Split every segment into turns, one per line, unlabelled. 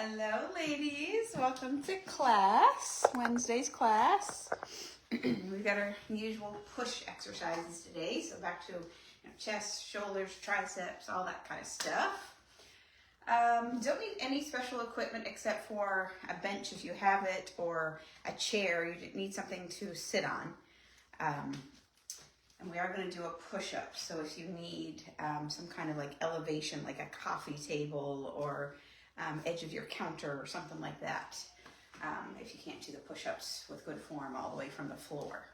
Hello, ladies. Welcome to class, Wednesday's class. We've got our usual push exercises today. So back to chest, shoulders, triceps, all that kind of stuff. Don't need any special equipment except for a bench if you have it, or a chair. You need something to sit on. And we are going to do a push-up. So if you need some kind of like elevation, like a coffee table or edge of your counter or something like that, if you can't do the push-ups with good form all the way from the floor.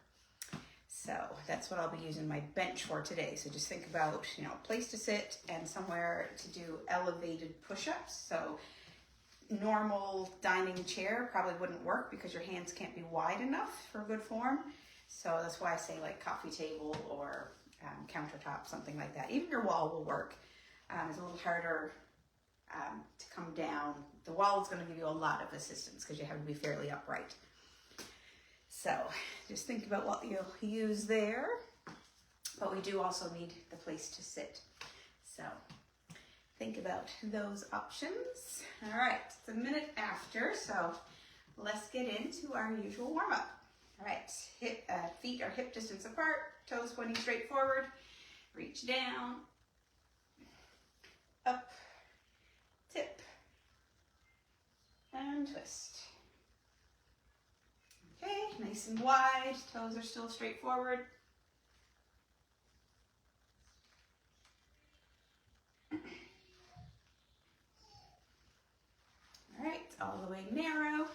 So that's what I'll be using my bench for today. So just think about, a place to sit and somewhere to do elevated push-ups. So normal dining chair probably wouldn't work because your hands can't be wide enough for good form. So that's why I say like coffee table or countertop, something like that. Even your wall will work. It's a little harder to come down. The wall is going to give you a lot of assistance because you have to be fairly upright. So just think about what you'll use there. But we do also need the place to sit. So think about those options. All right, it's a minute after, so let's get into our usual warm-up. All right, feet are hip distance apart, toes pointing straight forward. Reach down, up, tip, and twist. Okay, nice and wide, toes are still straight forward. All right, all the way narrow.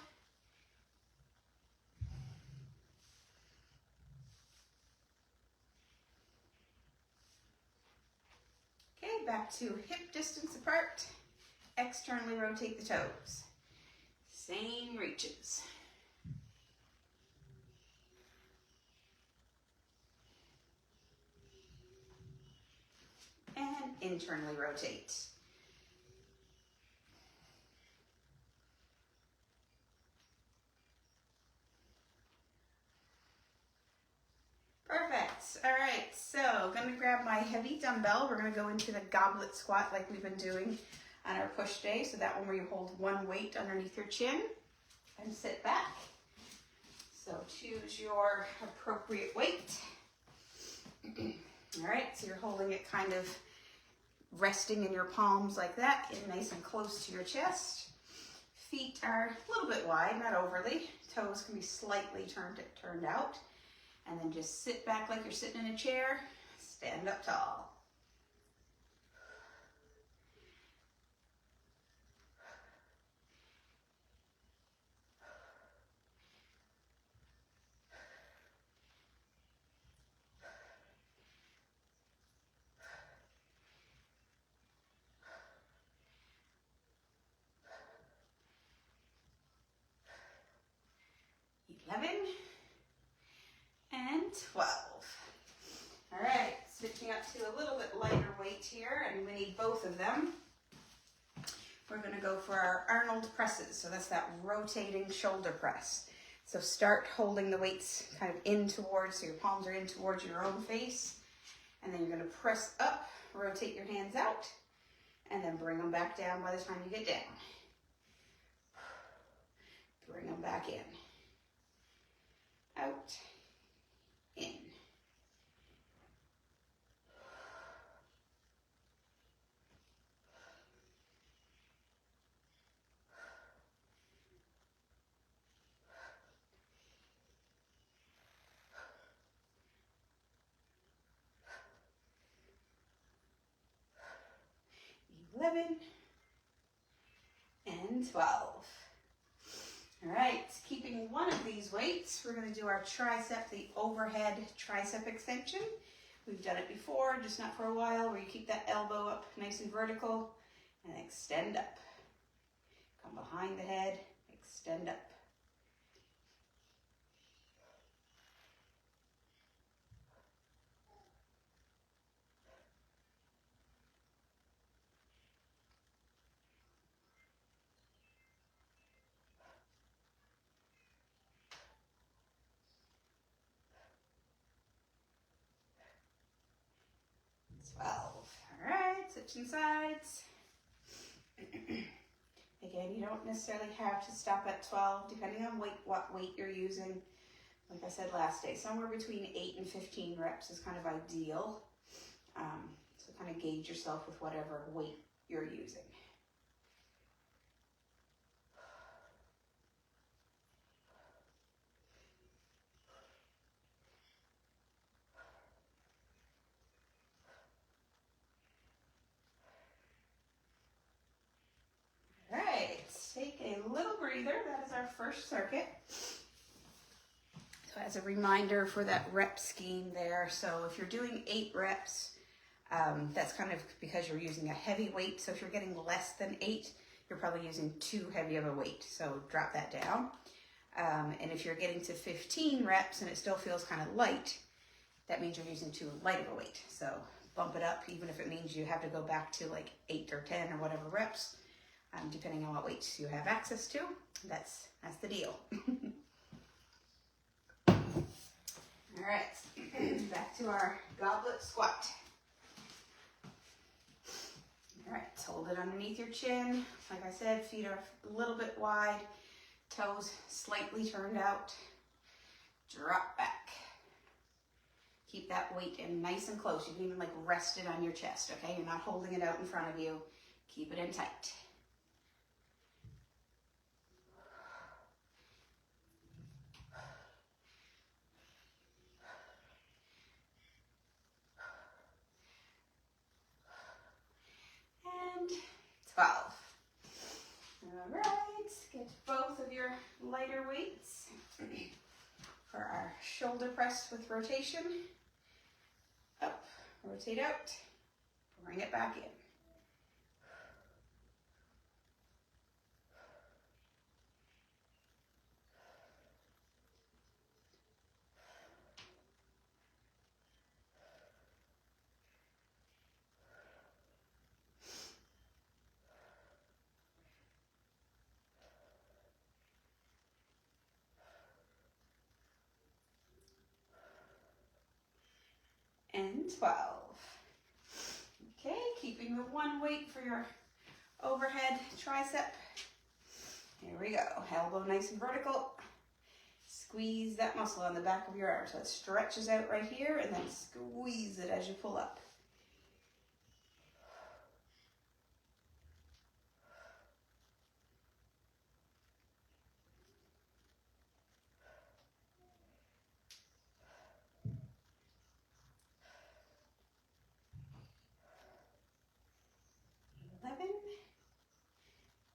Okay, back to hip distance apart. Externally rotate the toes. Same reaches. And internally rotate. Perfect. All right, so I'm going to grab my heavy dumbbell. We're going to go into the goblet squat like we've been doing on our push day. So that one where you hold one weight underneath your chin and sit back. So choose your appropriate weight. All right, so you're holding it kind of resting in your palms like that, getting nice and close to your chest. Feet are a little bit wide, not overly. Toes can be slightly turned out. And then just sit back like you're sitting in a chair. Stand up tall. And 12. All right, switching up to a little bit lighter weight here, and we need both of them. We're going to go for our Arnold presses. So that's that rotating shoulder press. So start holding the weights kind of in towards, so your palms are in towards your own face. And then you're going to press up, rotate your hands out, and then bring them back down by the time you get down. Bring them back in. Out. In. 11 and 12. All right, keeping one of these weights, we're going to do our tricep, the overhead tricep extension. We've done it before, just not for a while, where you keep that elbow up nice and vertical and extend up. Come behind the head, extend up. Switching sides. Again, Okay, you don't necessarily have to stop at 12, depending on what weight you're using. Like I said last day, somewhere between 8 and 15 reps is kind of ideal. So kind of gauge yourself with whatever weight you're using. All right, take a little breather. That is our first circuit. So as a reminder for that rep scheme there, so if you're doing 8 reps, that's kind of because you're using a heavy weight. So if you're getting less than 8, you're probably using too heavy of a weight. So drop that down. And if you're getting to 15 reps and it still feels kind of light, that means you're using too light of a weight. So bump it up, even if it means you have to go back to like 8 or 10 or whatever reps, depending on what weights you have access to. That's the deal. All right, back to our goblet squat. All right, hold it underneath your chin. Like I said, feet are a little bit wide, toes slightly turned out. Drop back. Keep that weight in nice and close. You can even like rest it on your chest, okay? You're not holding it out in front of you. Keep it in tight. And 12. All right, get both of your lighter weights for our shoulder press with rotation. Up, rotate out, bring it back in. And 12. Okay, keeping the one weight for your overhead tricep. Here we go. Elbow nice and vertical. Squeeze that muscle on the back of your arm so it stretches out right here, and then squeeze it as you pull up.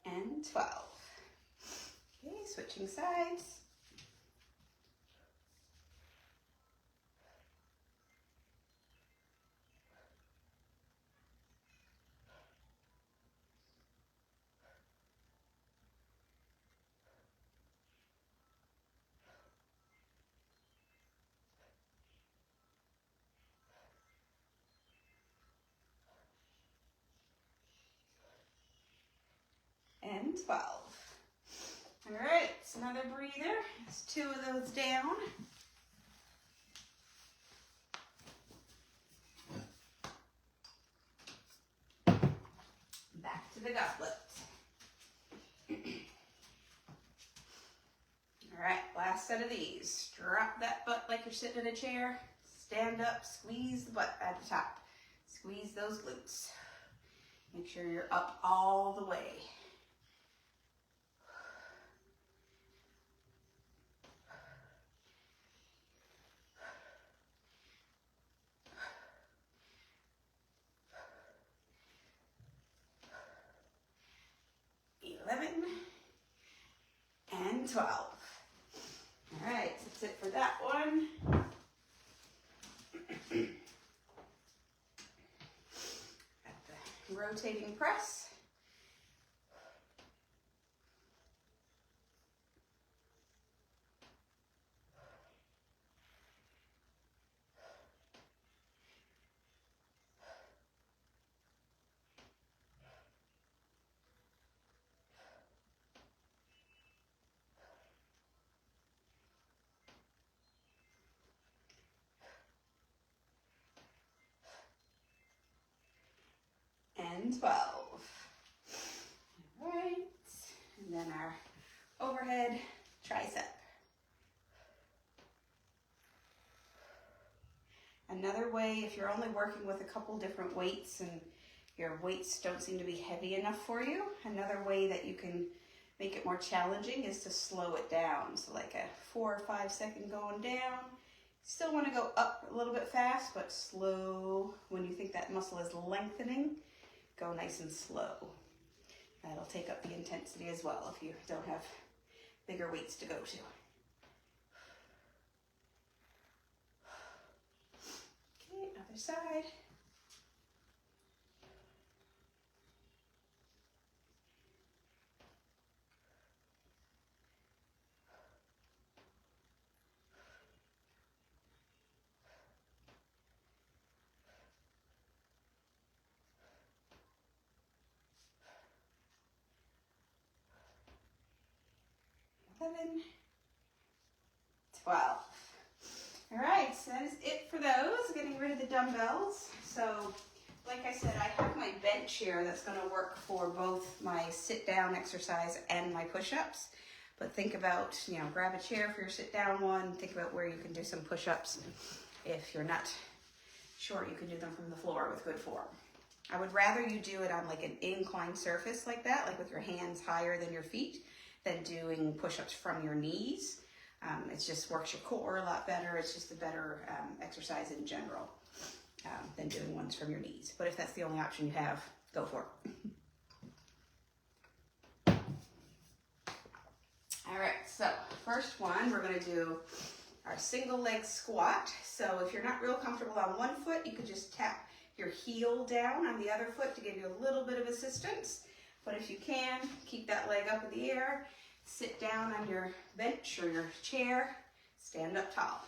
And 12. Okay, switching sides. And 12. All right, another breather. There's 2 of those down. Back to the goblet. All right, last set of these. Drop that butt like you're sitting in a chair. Stand up, squeeze the butt at the top. Squeeze those glutes. Make sure you're up all the way. And 12. All right, that's it for that one. Got the rotating press. And 12. All right. then our overhead tricep. Another way, if you're only working with a couple different weights and your weights don't seem to be heavy enough for you, another way that you can make it more challenging is to slow it down. So like a 4 or 5 second going down. Still want to go up a little bit fast, but slow. When you think that muscle is lengthening, go nice and slow. That'll take up the intensity as well if you don't have bigger weights to go to. Okay, other side. Seven, 12. All right, so that is it for those, getting rid of the dumbbells. So, like I said, I have my bench here that's going to work for both my sit-down exercise and my push-ups. But think about, grab a chair for your sit-down one. Think about where you can do some push-ups. If you're not sure, you can do them from the floor with good form. I would rather you do it on like an inclined surface like that, like with your hands higher than your feet, than doing push-ups from your knees. It just works your core a lot better. It's just a better exercise in general than doing ones from your knees. But if that's the only option you have, go for it. All right, so first one, we're gonna do our single leg squat. So if you're not real comfortable on one foot, you could just tap your heel down on the other foot to give you a little bit of assistance. But if you can, keep that leg up in the air, sit down on your bench or your chair, stand up tall.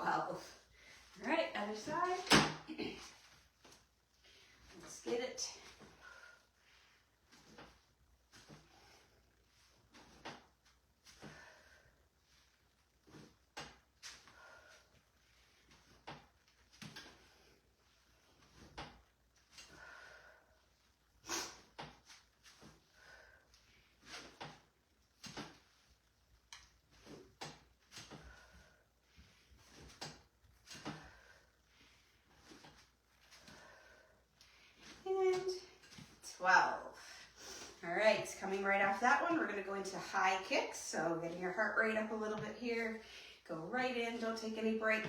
All right, other side. Let's get it. And 12. All right, coming right off that one, we're gonna go into high kicks. So getting your heart rate up a little bit here. Go right in, don't take any break.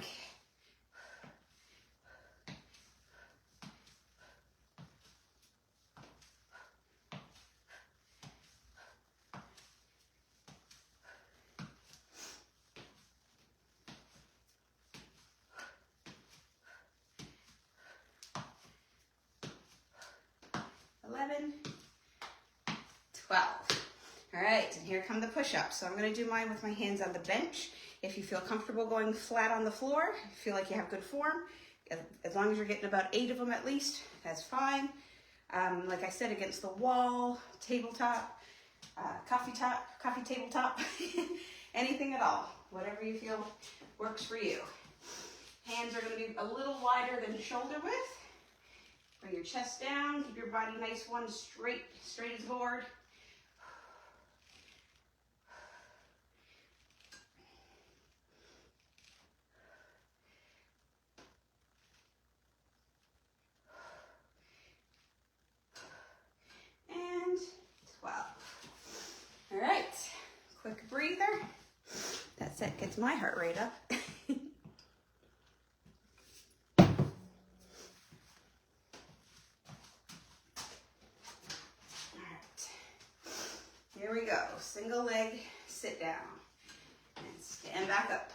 Eleven, 12. All right, and here come the push-ups. So I'm gonna do mine with my hands on the bench. If you feel comfortable going flat on the floor, you feel like you have good form, as long as you're getting about 8 of them at least, that's fine. Like I said, against the wall, tabletop, coffee tabletop, anything at all, whatever you feel works for you. Hands are gonna be a little wider than shoulder width. Bring your chest down, keep your body nice, one straight as a board. And 12. All right, quick breather. That set gets my heart rate up. Here we go, single leg, sit down, and stand back up.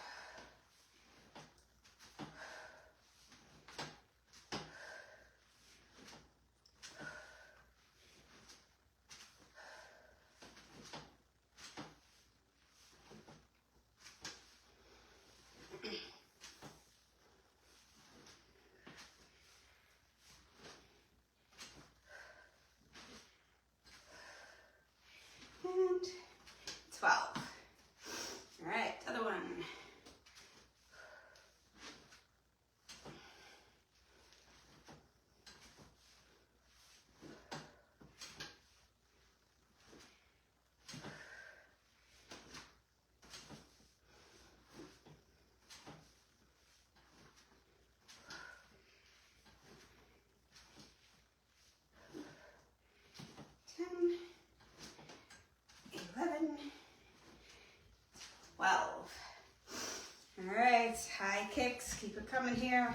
right, high kicks, keep it coming here.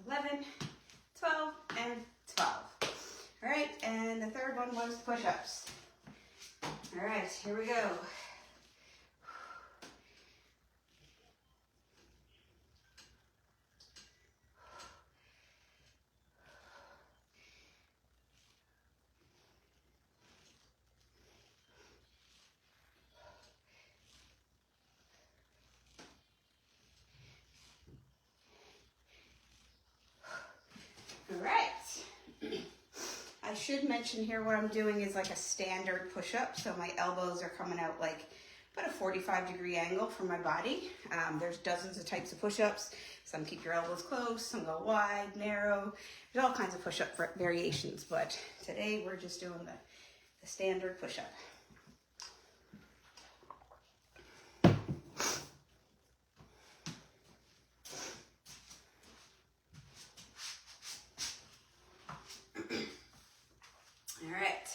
Eleven, 12, and 12. All right, and the third one was push-ups. All right, here we go. All right. I should mention here what I'm doing is like a standard push-up. So my elbows are coming out like about a 45-degree angle from my body. There's dozens of types of push-ups. Some keep your elbows close, some go wide, narrow. There's all kinds of push-up variations, but today we're just doing the standard push-up. All right,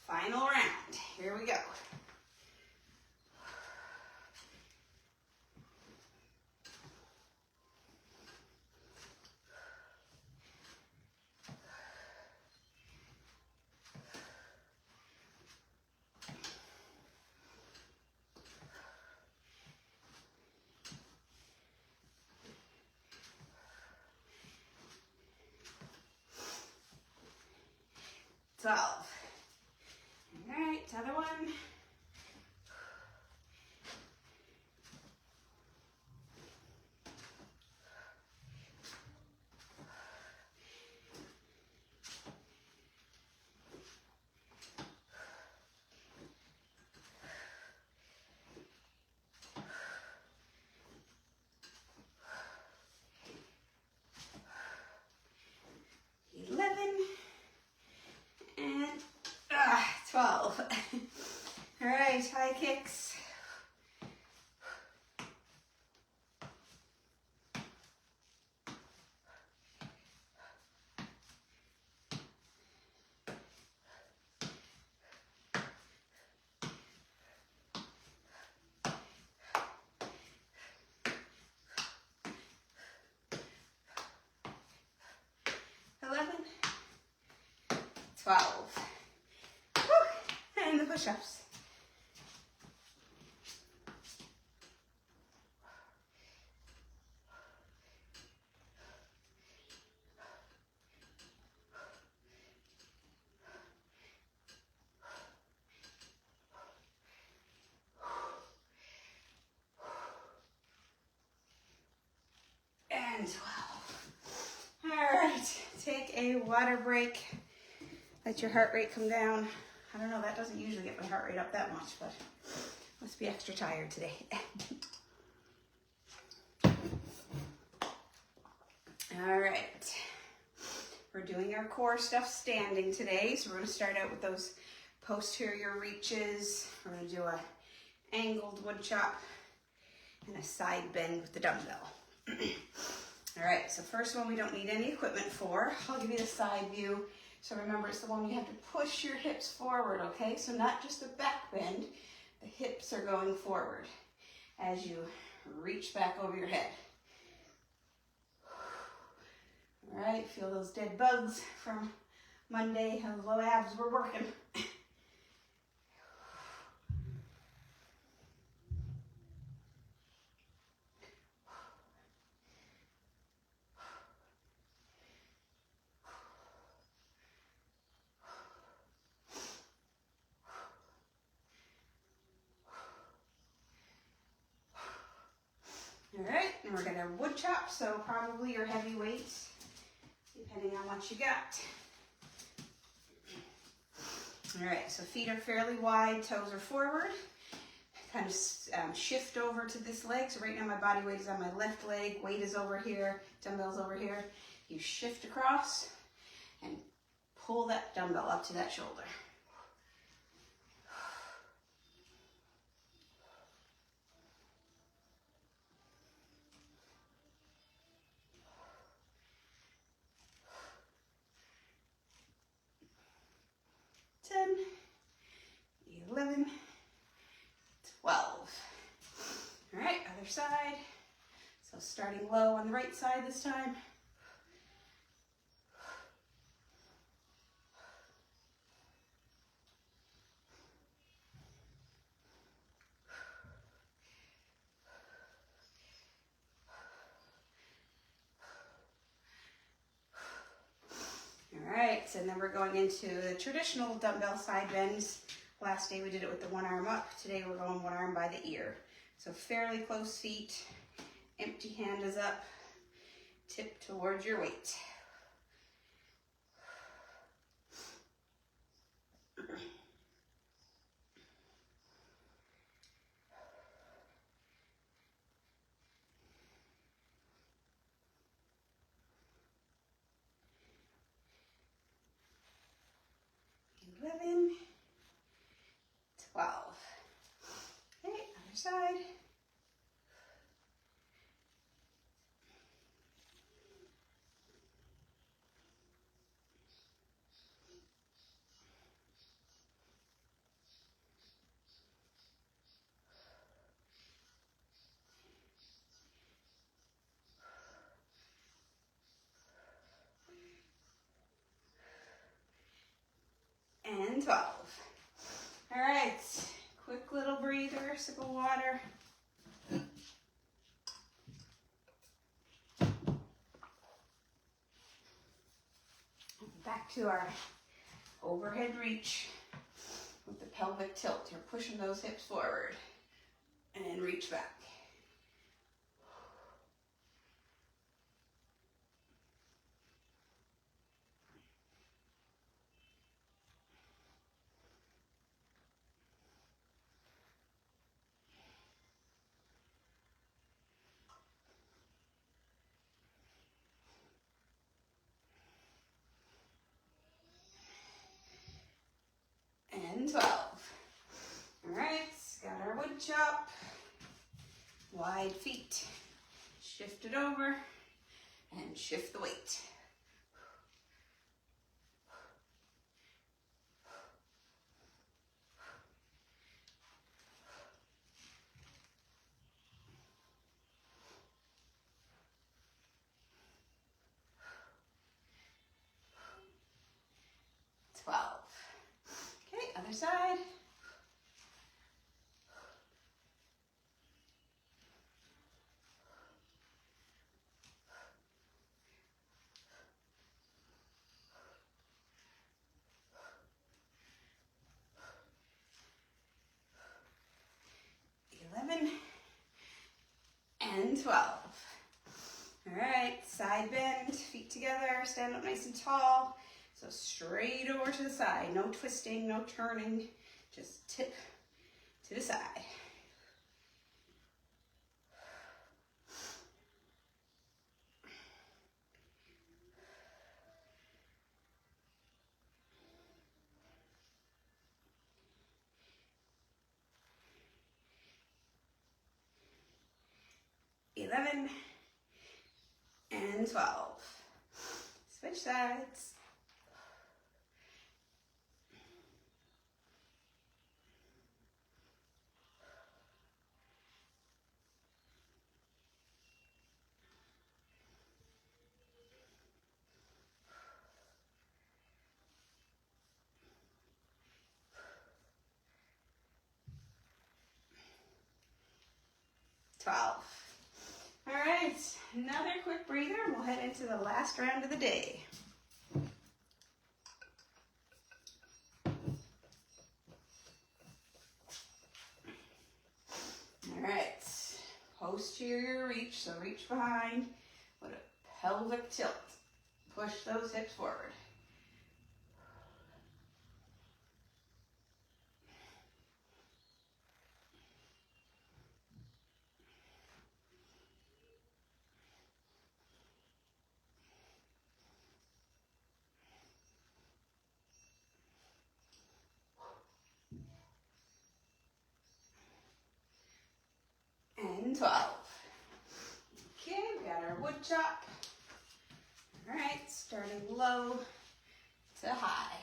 final round. Here we go. All right, other one. And 12. All right, high kicks. Eleven, 12. Whew. And the push-ups. And 12. All right, take a water break. Let your heart rate come down. I don't know, that doesn't usually get my heart rate up that much, but must be extra tired today. All right, we're doing our core stuff standing today. So we're gonna start out with those posterior reaches. We're gonna do a angled wood chop and a side bend with the dumbbell. All right, so first one we don't need any equipment for. I'll give you the side view. So remember, it's the one you have to push your hips forward, okay? So not just the back bend, the hips are going forward as you reach back over your head. All right, feel those dead bugs from Monday, how the low abs were working. All right, and we're gonna wood chop, so probably your heavy weights, depending on what you got. All right, so feet are fairly wide, toes are forward. Kind of shift over to this leg. So right now my body weight is on my left leg, weight is over here, dumbbells over here. You shift across and pull that dumbbell up to that shoulder. 10, 11, 12. All right, other side. So starting low on the right side this time. All right, and then we're going into the traditional dumbbell side bends. Last day we did it with the one arm up. Today we're going one arm by the ear. So fairly close feet, empty hand is up, tip towards your weight. Eleven, 12. Okay, other side. And 12. All right, quick little breather, sip of water. Back to our overhead reach with the pelvic tilt. You're pushing those hips forward and reach back. And 12. All right, got our wood chop, wide feet. Shift it over and shift the weight. Okay, other side. And 12. All right, side bend, feet together, stand up nice and tall. So straight over to the side, no twisting, no turning, just tip to the side. And 12. Switch sides. All right, another quick breather and we'll head into the last round of the day. All right, posterior reach, so reach behind with a pelvic tilt. Push those hips forward. and 12. Okay, we got our wood chop. All right, starting low to high.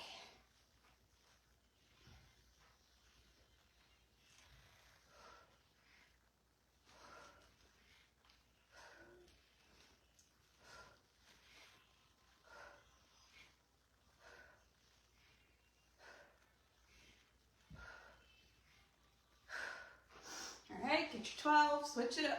All right, get your 12, switch it up.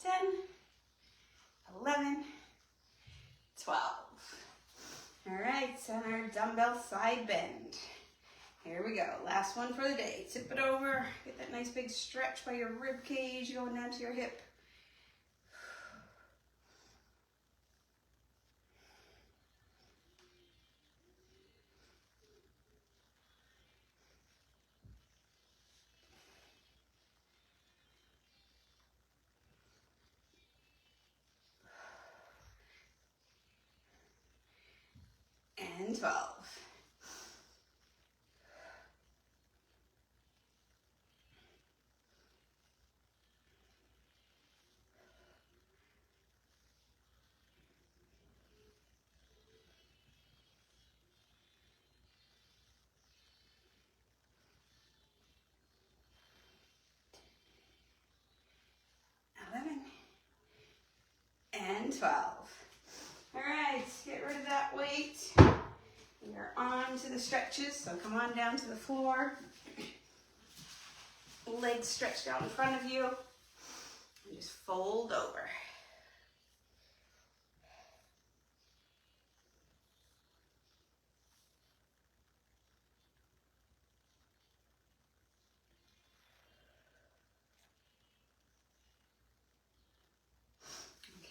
Ten, 11, 12. All right, center dumbbell side bend. Here we go, last one for the day. Tip it over, get that nice big stretch by your rib cage going down to your hip. And 12. And 12. All right, get rid of that weight. We are on to the stretches, so come on down to the floor. Legs stretched out in front of you. And just fold over.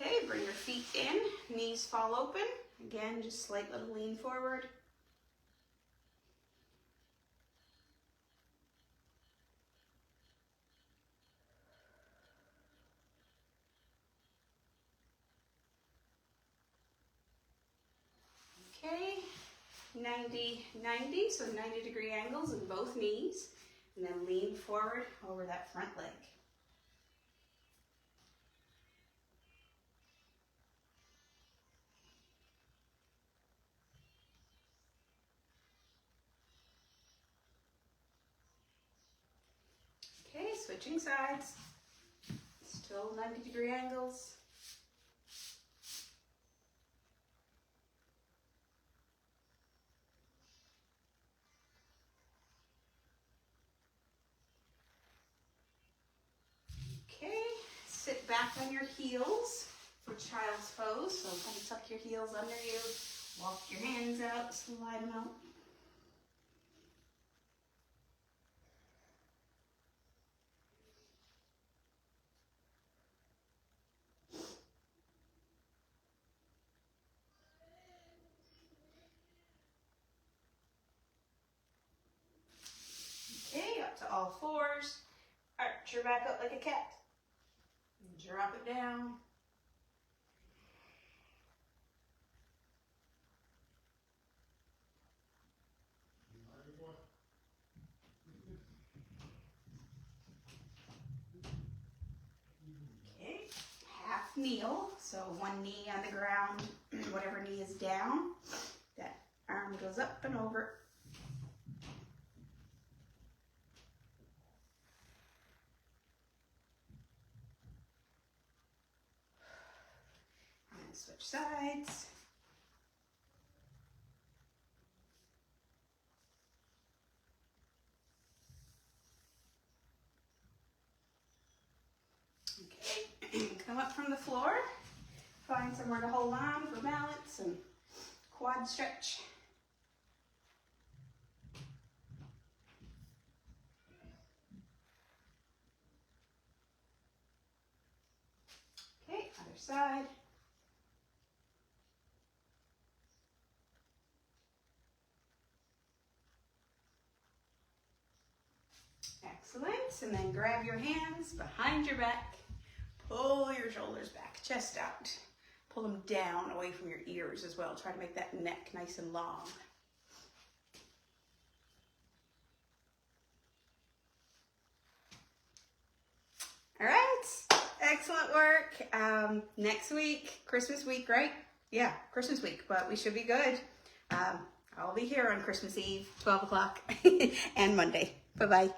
Okay, bring your feet in, knees fall open. Again, just slight little lean forward. Okay, 90, so 90-degree angles in both knees. And then lean forward over that front leg. Okay, switching sides. Still 90-degree angles. Okay, sit back on your heels for child's pose. So kind of tuck your heels under you, walk your hands out, slide them out. Okay, up to all fours. Arch your back up like a cat. And drop it down. Okay, half kneel. So one knee on the ground, whatever knee is down. That arm goes up and over. And switch sides. Okay, come up from the floor. Find somewhere to hold on for balance and quad stretch. Okay, other side. Excellent. sides, and then grab your hands behind your back. Pull your shoulders back, chest out. Pull them down away from your ears as well. Try to make that neck nice and long. All right, excellent work. Next week, Christmas week, right? Yeah, Christmas week, but we should be good. I'll be here on Christmas Eve, 12 o'clock, and Monday. Bye-bye.